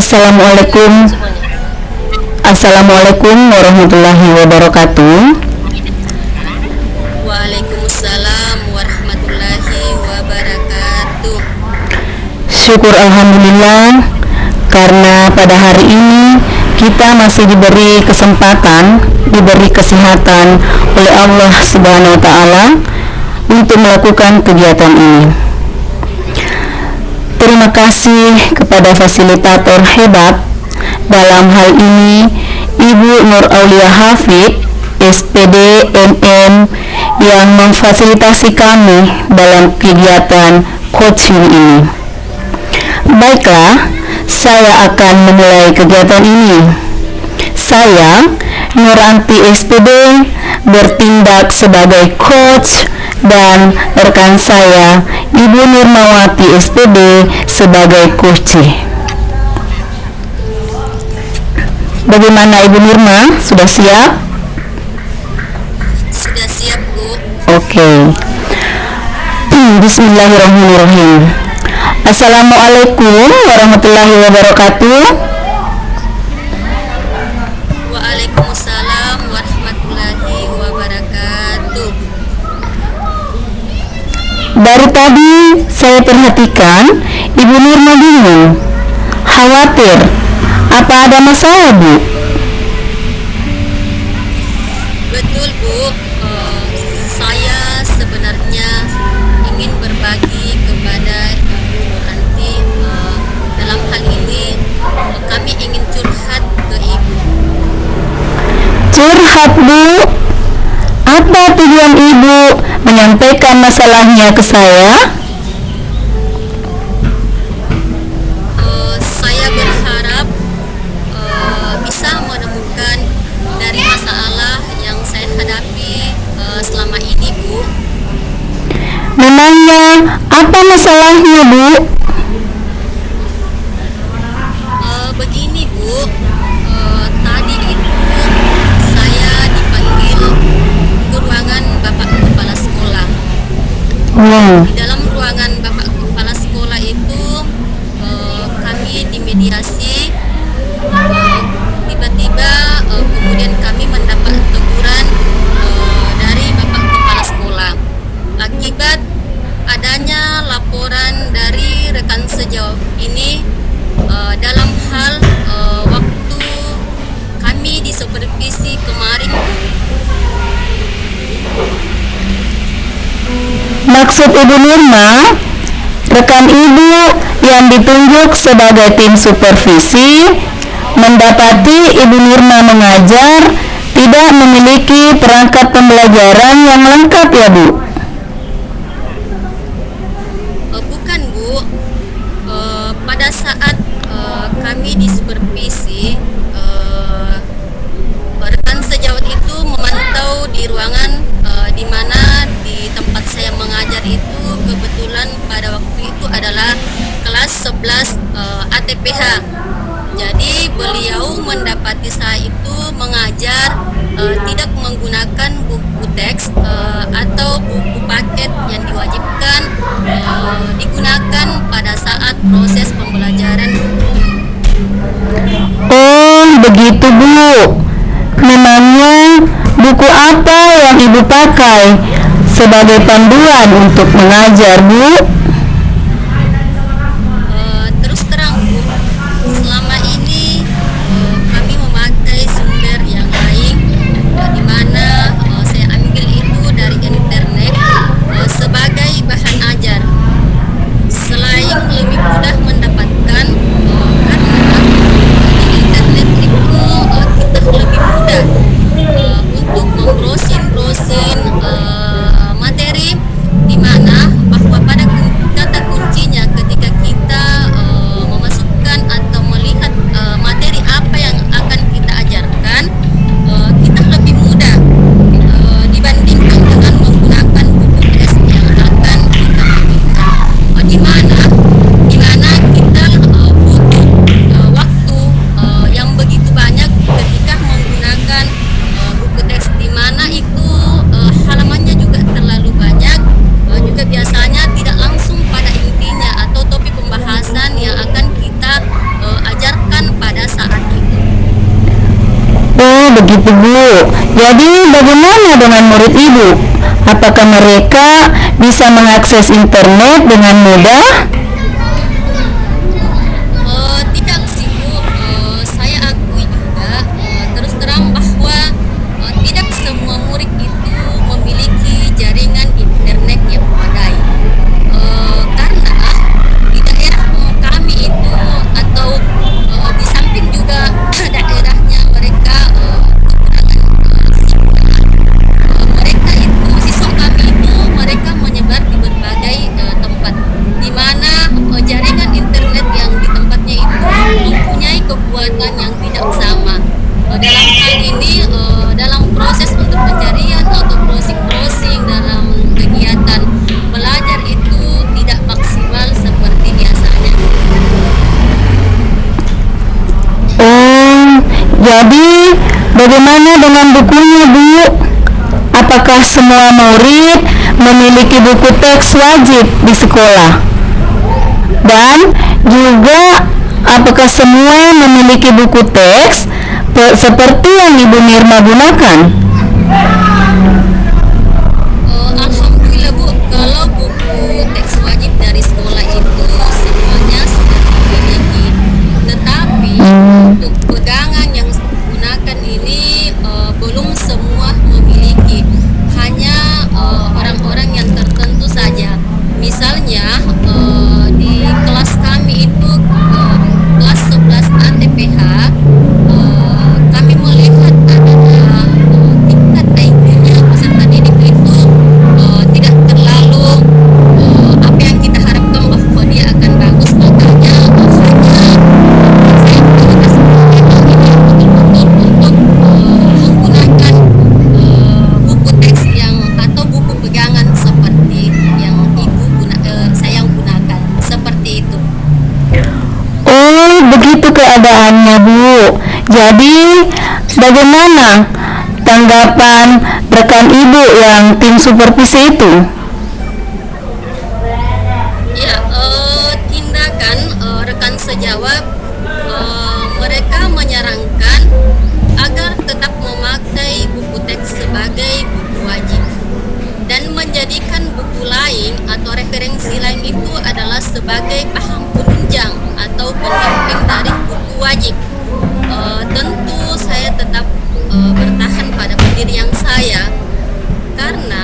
Assalamualaikum. Assalamualaikum warahmatullahi wabarakatuh. Waalaikumsalam warahmatullahi wabarakatuh. Syukur alhamdulillah karena pada hari ini kita masih diberi kesempatan, diberi kesehatan oleh Allah Subhanahu wa taala untuk melakukan kegiatan ini. Terima kasih kepada fasilitator hebat dalam hal ini Ibu Nur Aulia Hafid, SPD MM, yang memfasilitasi kami dalam kegiatan coaching ini. Baiklah, saya akan memulai kegiatan ini. Saya, Nuranti SPD, bertindak sebagai coach dan rekan saya, Ibu Nurmawati SPD, sebagai coach. Bagaimana Ibu Nurma? Sudah siap? Sudah siap, Bu? Oke. Bismillahirrahmanirrahim. Assalamualaikum warahmatullahi wabarakatuh. Waalaikumsalam warahmatullahi wabarakatuh. Dari tadi saya perhatikan Ibu Nurma bingung, khawatir. Apa ada masalah, Bu? Betul, Bu. Saya sebenarnya ingin berbagi kepada Ibu Nuranti. Dalam hal ini, kami ingin curhat ke Ibu. Curhat, Bu? Apa tujuan Ibu menyampaikan masalahnya ke saya? Saya berharap bisa menemukan dari masalah yang saya hadapi selama ini, Bu. Memangnya apa masalahnya, Bu? Begini, Bu. Tadi itu saya dipanggil ke ruangan Bapak Kepala Sekolah. Di dalam ruangan Bapak Kepala Sekolah itu kami dimediasi. Tiba-tiba kemudian kami mendapat teguran dari Bapak Kepala Sekolah akibat adanya laporan dari rekan sejawat ini dalam hal waktu kami disupervisi kemarin. Maksud Ibu Nurma, rekan Ibu yang ditunjuk sebagai tim supervisi mendapati Ibu Nurma mengajar tidak memiliki perangkat pembelajaran yang lengkap, ya, Bu? Bukan, Bu. Pada saat kami disupervisi, rekan sejawat itu memantau di ruangan di mana di tempat saya mengajar itu kebetulan pada waktu itu adalah kelas 11 ATPH. Jadi beliau mendapati saya itu mengajar tidak menggunakan buku teks atau buku paket yang diwajibkan digunakan pada saat proses pembelajaran. Oh, begitu, Bu. Memangnya buku apa yang Ibu pakai sebagai panduan untuk mengajar, Bu? Terus terang, Bu, selama ini kami memakai sumber yang lain, di mana saya ambil itu dari internet sebagai bahan ajar. Selain lebih mudah mendapatkan, karena di internet itu kita lebih mudah untuk membrowsing materi, di mana bahwa pada begitu Bu. Jadi bagaimana dengan murid Ibu? Apakah mereka bisa mengakses internet dengan mudah? Tidak sih Bu, saya akui juga terus terang bahwa tidak semua murid itu memiliki jaringan internet yang memadai. Karena di daerah kami itu atau di samping juga daerahnya mereka kekurangan sinyal. Mereka itu siswa kami itu mereka menyebar di berbagai tempat, di mana jaringan internet yang di tempatnya itu mempunyai kekuatan yang tidak sama. Dalam hal ini dalam proses untuk pencarian atau browsing dalam kegiatan belajar itu tidak maksimal seperti biasanya. Oh, jadi bagaimana dengan bukunya Bu? Apakah semua murid memiliki buku teks wajib di sekolah? Dan juga apakah semua memiliki buku teks seperti yang Ibu Nirma gunakan? Alhamdulillah Bu, kalau buku teks wajib dari sekolah itu semuanya sudah dimiliki. Tetapi untuk pegangan yang digunakan ini belum semua memiliki. Hanya orang-orang yang tertentu saja. Misalnya di kelas kami itu kelas 11 ATPH, kami melihat ada tingkat IQ-nya peserta didik itu tidak terlalu apa yang kita harapkan bahwa dia akan bagus, makanya saya prioritas untuk menggunakan buku teks yang atau buku pegangan seperti yang saya gunakan seperti itu. Oh, begitu keadaannya Bu. Jadi bagaimana tanggapan rekan Ibu yang tim supervisi itu? Ya, tindakan rekan sejawat mereka menyarankan agar tetap memakai buku teks sebagai buku wajib dan menjadikan buku lain atau referensi lain itu adalah sebagai paham penunjang atau pendamping dari buku wajib. Tentu saya tetap bertahan pada pendirian saya karena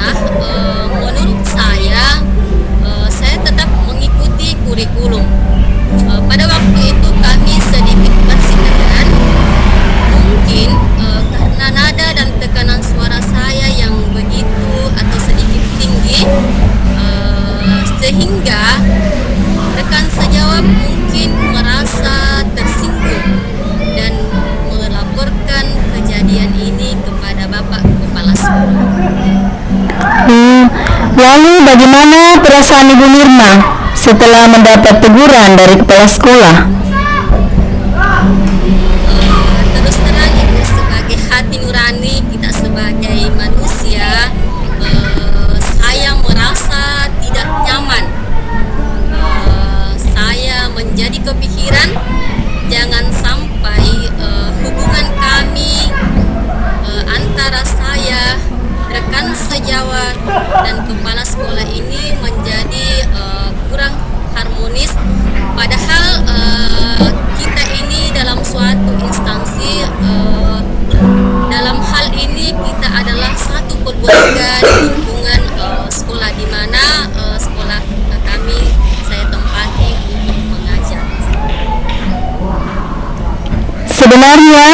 menurut saya tetap mengikuti kurikulum. Pada waktu itu kami sedikit bersikeras, mungkin karena nada dan tekanan suara saya yang begitu atau sedikit tinggi, sehingga rekan sejawat mungkin merasa tersinggung dan melaporkan kejadian ini kepada Bapak Kepala Sekolah. Lalu bagaimana perasaan Ibu Nirma setelah mendapat teguran dari kepala sekolah? Terus terang Ibu, sebagai hati nurani kita sebagai manusia, saya merasa tidak nyaman. Saya menjadi kepikiran jangan sampai hubungan kami antara saya, rekan sejawat dan kepala sekolah ini menjadi kurang harmonis, padahal kita ini dalam suatu instansi, dalam hal ini kita adalah satu keluarga di lingkungan sekolah, di mana sekolah kami saya tempati untuk mengajar. Sebenarnya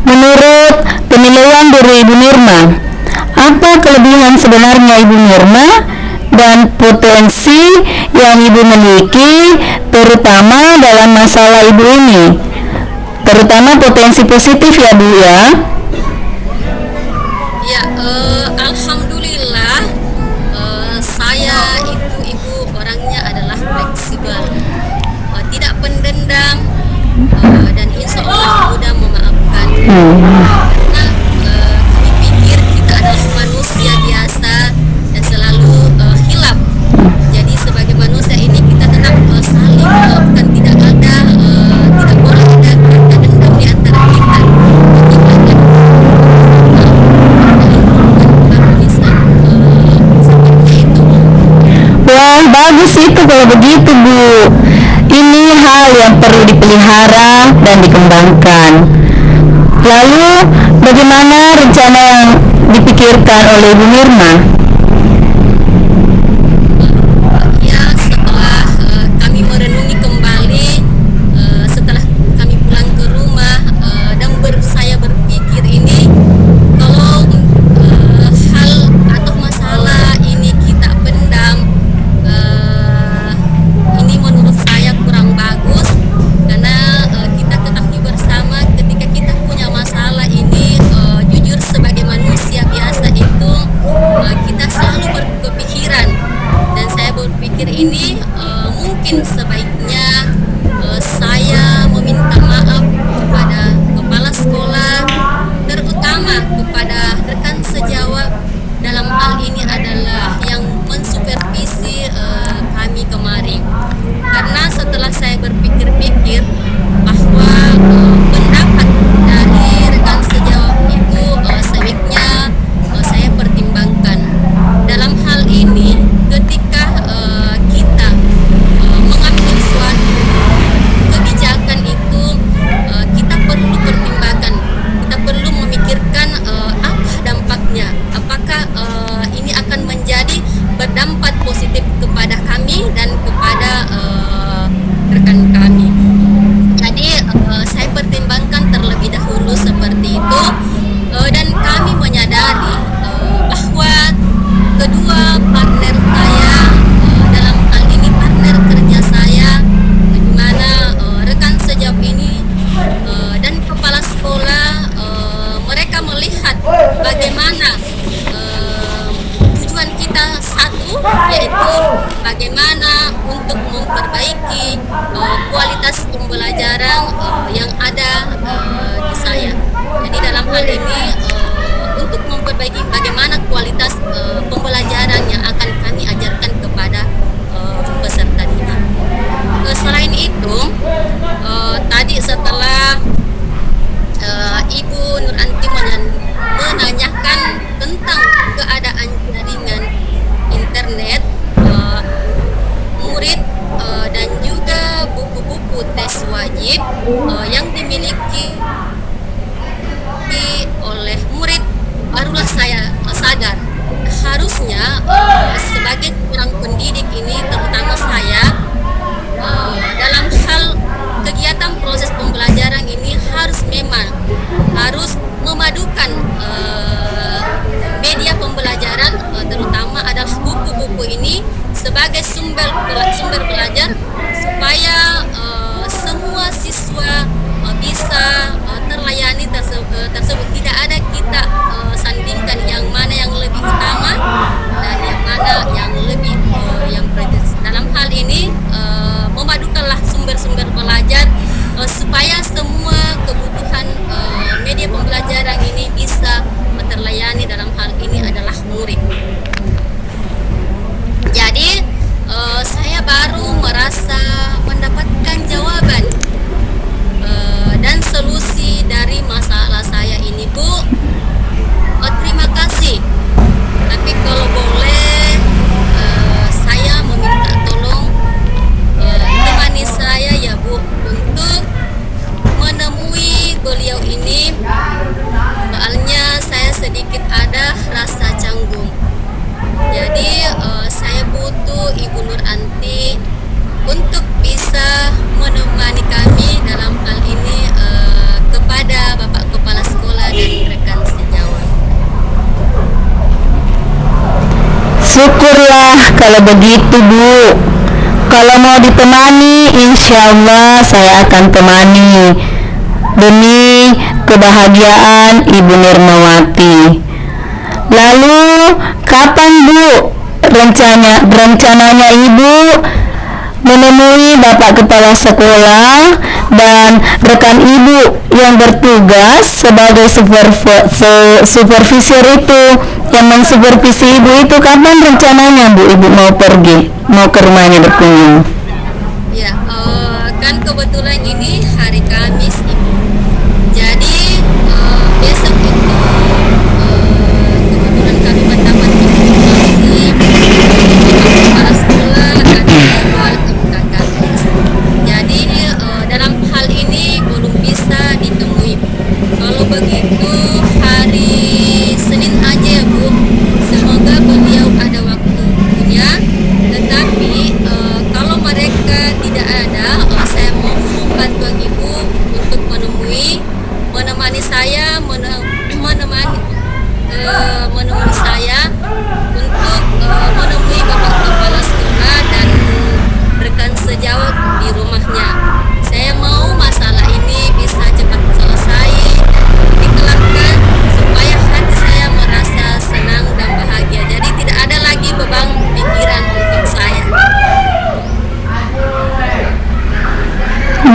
menurut penilaian dari Ibu Nirma, apa kelebihan sebenarnya Ibu Nirma dan potensi yang Ibu miliki terutama dalam masalah Ibu ini, terutama potensi positif ya Bu ya? Ya, alhamdulillah saya itu Ibu orangnya adalah fleksibel, tidak pendendam, dan insya Allah mudah memaafkan. Nah, kami pikir kita adalah manusia biasa dan selalu hilaf. Jadi sebagai manusia ini kita tetap saling memaafkan, tidak boleh ada dendam di antara kita. kalau begitu, Bu. Ini hal yang perlu dipelihara dan dikembangkan. Lalu, bagaimana rencana yang dipikirkan oleh Ibu Nirma? Ya, setelah kami merenungi kembali, setelah kami pulang ke rumah, dan saya berpikir ini, kalau hal atau masalah ini kita pendam, ini menurut saya kurang bagus, karena kita ketahui bersama ketika kita punya masalah ini, jujur sebagai manusia biasa itu, kita selalu berkepikiran, dan saya berpikir ini mungkin sebaiknya saya meminta maaf kepada kepala sekolah, terutama kepada rekan sejawat. Dalam hal ini adalah yang mensupervisi kami kemarin, karena setelah saya berpikir-pikir bahwa pendapat dari rekan sejawat itu sebaiknya saya pertimbangkan. Dalam hal ini, ketika kita mengambil suatu kebijakan itu, kita perlu pertimbangkan, kita perlu memikirkan apa dampaknya, apakah ini akan menjadi berdampak positif kepada kami dan kepada rekan kami. Jadi saya pertimbangkan terlebih dahulu seperti itu, dan kami menyadari bahwa kedua partner saya, dalam hal ini partner kerja saya, di mana rekan sejawat ini dan kepala sekolah, mereka melihat bagaimana tujuan kita satu, yaitu bagaimana untuk memperbaiki kualitas pembelajaran yang ada di saya. Jadi dalam hal ini untuk memperbaiki bagaimana kualitas pembelajaran yang akan kami ajarkan kepada peserta didik. Selain itu, tadi setelah Ibu Nuranti menanyakan tentang keadaan jaringan internet, murid dan juga buku-buku tes wajib yang dimiliki oleh murid, barulah saya sadar harusnya sebagai seorang pendidik ini, terutama saya, dalam hal kegiatan proses pembelajaran ini harus memadukan media pembelajaran, terutama adalah buku-buku ini sebagai sumber belajar, supaya semua siswa bisa terlayani tersebut. Tidak ada kita sandingkan yang mana yang lebih utama dan yang mana yang lebih yang prioritas. Dalam hal ini memadukanlah sumber-sumber belajar supaya semua kebutuhan media pembelajaran ini bisa terlayani. Dalam hal ini adalah murid. Jadi saya baru merasa mendapatkan jawaban dan solusi dari masalah saya ini, Bu. Terima kasih. Tapi kalau boleh, saya meminta tolong temani saya ya, Bu, untuk menemui beliau ini. Soalnya saya sedikit ada rasa canggung. Jadi saya butuh Ibu Nuranti untuk bisa menemani kami dalam hal ini kepada Bapak Kepala Sekolah dan rekan sejawat. Syukurlah kalau begitu, Bu. Kalau mau ditemani, insya Allah saya akan temani demi kebahagiaan Ibu Nirmawati. Lalu kapan, Bu, rencananya Ibu menemui Bapak Kepala Sekolah dan rekan Ibu yang bertugas sebagai supervisor itu, yang mensupervisi Ibu itu, kapan rencananya, Bu, Ibu mau pergi, mau ke rumahnya berkunjung? Ya, kan kebetulan ini hari Kamis, Ibu. Jadi besok itu kebetulan kami mendapat informasi dari kepala sekolah ada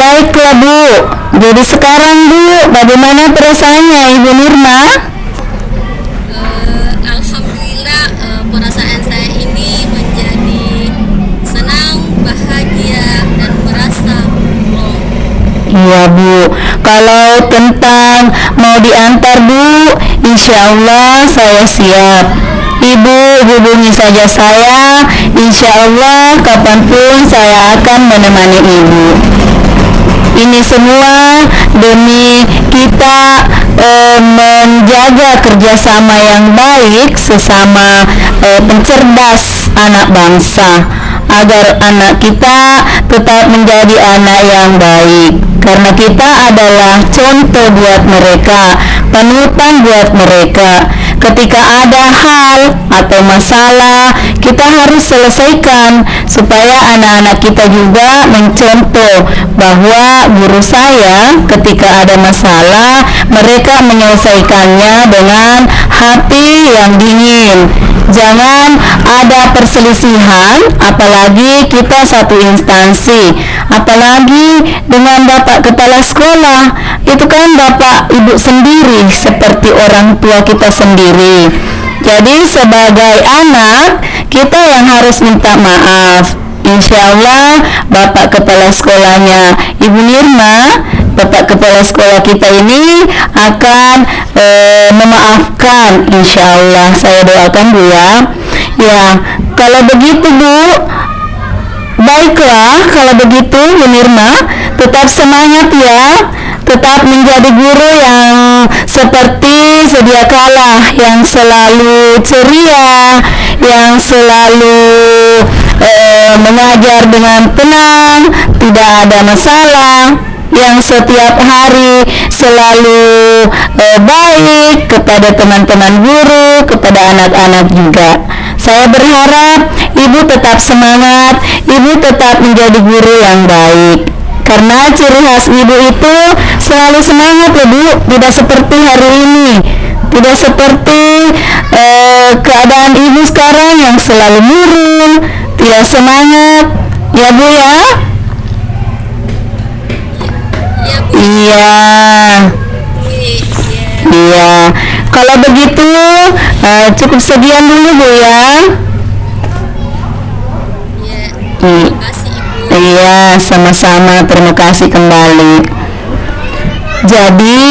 Baiklah Bu, jadi sekarang Bu, bagaimana perasaannya Ibu Nirma? Alhamdulillah, perasaan saya ini menjadi senang, bahagia, dan merasa plong. Iya Bu, kalau tentang mau diantar Bu, insya Allah saya siap. Ibu hubungi saja saya, insya Allah kapanpun saya akan menemani Ibu. Ini semua demi kita menjaga kerjasama yang baik sesama pencerdas anak bangsa, agar anak kita tetap menjadi anak yang baik, karena kita adalah contoh buat mereka, panutan buat mereka. Ketika ada hal atau masalah, kita harus selesaikan supaya anak-anak kita juga mencontoh bahwa guru saya ketika ada masalah, mereka menyelesaikannya dengan hati yang dingin. Jangan ada perselisihan, apalagi kita satu instansi, apalagi dengan Bapak Kepala Sekolah. Itu kan Bapak Ibu sendiri, seperti orang tua kita sendiri. Jadi sebagai anak, kita yang harus minta maaf. Insya Allah Bapak Kepala Sekolahnya Ibu Nirma, Bapak Kepala Sekolah kita ini akan memaafkan. Insya Allah saya doakan Bu ya. Ya, kalau begitu Bu, baiklah kalau begitu Bu Nirma, tetap semangat ya, tetap menjadi guru yang seperti sedia kala, yang selalu ceria, yang selalu mengajar dengan tenang, tidak ada masalah, yang setiap hari selalu baik kepada teman-teman guru, kepada anak-anak juga. Saya berharap Ibu tetap semangat, Ibu tetap menjadi guru yang baik. Karena ciri khas Ibu itu selalu semangat ya Bu, tidak seperti hari ini, tidak seperti keadaan Ibu sekarang yang selalu murung, tidak semangat, ya Bu ya? Iya. Iya. Kalau begitu cukup sekian dulu Bu ya. Terima kasih Ibu. Iya, sama-sama, terima kasih kembali. Jadi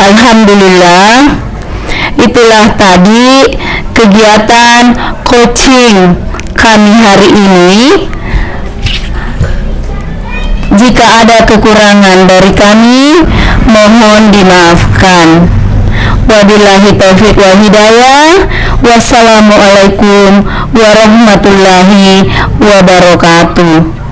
alhamdulillah, itulah tadi kegiatan coaching kami hari ini. Jika ada kekurangan dari kami, mohon dimaafkan. Wabillahi taufiq wal hidayah. Wassalamualaikum warahmatullahi wabarakatuh.